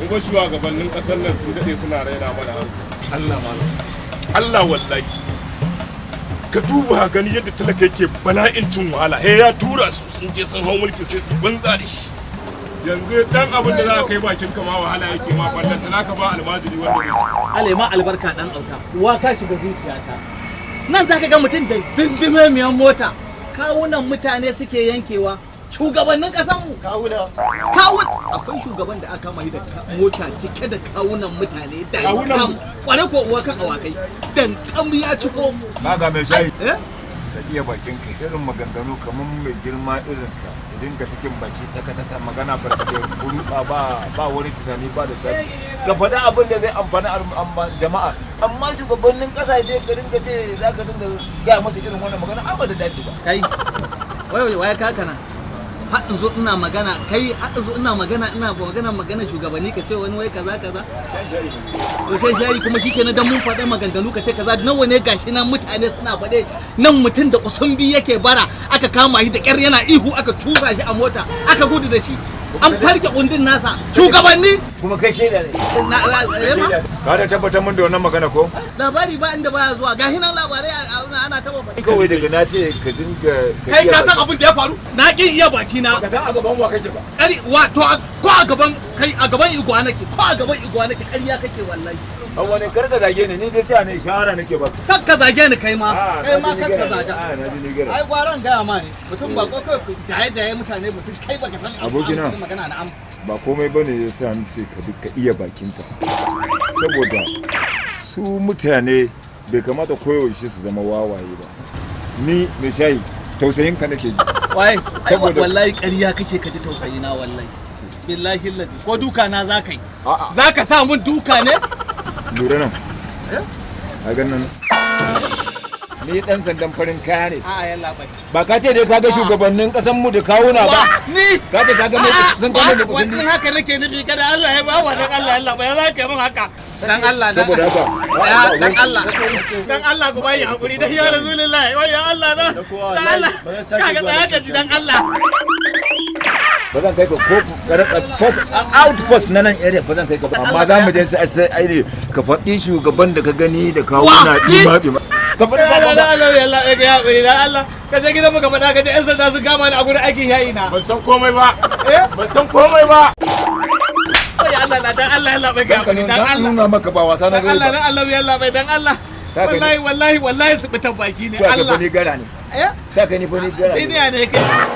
kuma shugabannin kasar nan sun dade suna raina mana Allah malam Allah wallahi ka duba gani yadda talaka yake bala'in cin wahala ya tura su sun je sun hau mulki sai su banza da shi yanzu dan abin da za ka kai bakin ka ma wahala yake ma ballan ta naka ba almajiri wanda ne Ale ma albarka dan auta uwa ka shiga zuciyata nan zaka ga mutum da zindime miyan mota kawunan mutane suke yankewa shugabannin kasan mu kawun akwai shugaban da aka mai da mota cike da kawunan mutane da kawunan kware ko uwa kan awakai dan kam ya ciko kaga mai shayi ka iya bakin ka irin maganganu kaman mai girma irin ka idan ka sakin baki sakata ta magana barkatai kuru ba wani tunani ba da sai ka faɗa abin da zai amfani jama'a amma shugabannin kasashe ka dinga ce za ka dinga gaya masa irin wannan magana ba da dace ba kai wai kakana har in zo ina magana kai har in zo ina magana shugabanni ka ce wani wai kaza to sai shayi kuma shikenan dan mun faɗa maganganu ka ce kaza nawa ne gashi nan mutane suna faɗe nan mutum da kusambi yake bara aka kama shi da ƙyar yana ihu aka cusa shi a mota aka gudu da shi an farke kundin nasa shugabanni kuma kai shaida ne ka da tabbatar mun da wannan magana ko labari ba inda baya zuwa gashi nan labarai ana taba faɗi kawai daga na ce ka dinga kai ka san abin da ya faru na kin iya baki na ka san a gaban wa kake ba kari wato ko a gaban kai a gaban igwa nake ƙarya kake wallahi an wani kar ka zage ni dai cewa ne shahara nake ba kar ka zage ni kai ma kar ka zaga ai gwaran gaya ma ne mutum ba ko kai jaye mutane mutum kai baka san abokina magana na am ba komai bane yasa ni ce ka duka iya bakinka saboda su mutane bai kamata koyaushe su zama wawaye ba ni mai shayi tausayin ka nake ji wai wallahi ƙarya kake kaji tausayi na wallahi billahi lazi ko duka na zaka yi zaka sa mun duka ne lura nan a ganin ni dan sandan farin kaya ne yalla bai ba ka ce dai kaga shugabannin kasan mu da kawuna ba ni ka ce kaga mai sun kawo da kudin wannan haka nake nufi kada Allah ya ba wa dan Allah yalla bai za ka yi min haka dan Allah saboda haka dan Allah ku bai hakuri da ya rasulullahi wai ya Allah dan Allah kaga tsaya ka ji dan Allah ba zan kai ka ko post out post na nan area ba zan kai ka ba amma za mu je sai ai ka faɗi shugaban da ka gani da kawuna dima ka faɗi Allah ya hakuri dan Allah ka je gidan mu ka faɗa ka je yan sanda su kama ni a gurin aikin yayi na ban san komai ba ya Allah dan Allah ya labai ga hakuri dan Allah nuna maka ba wasa na Allah dan Allah ya labai dan Allah wallahi su bitan baki ne Allah ta ka ni gara ne sai ne kai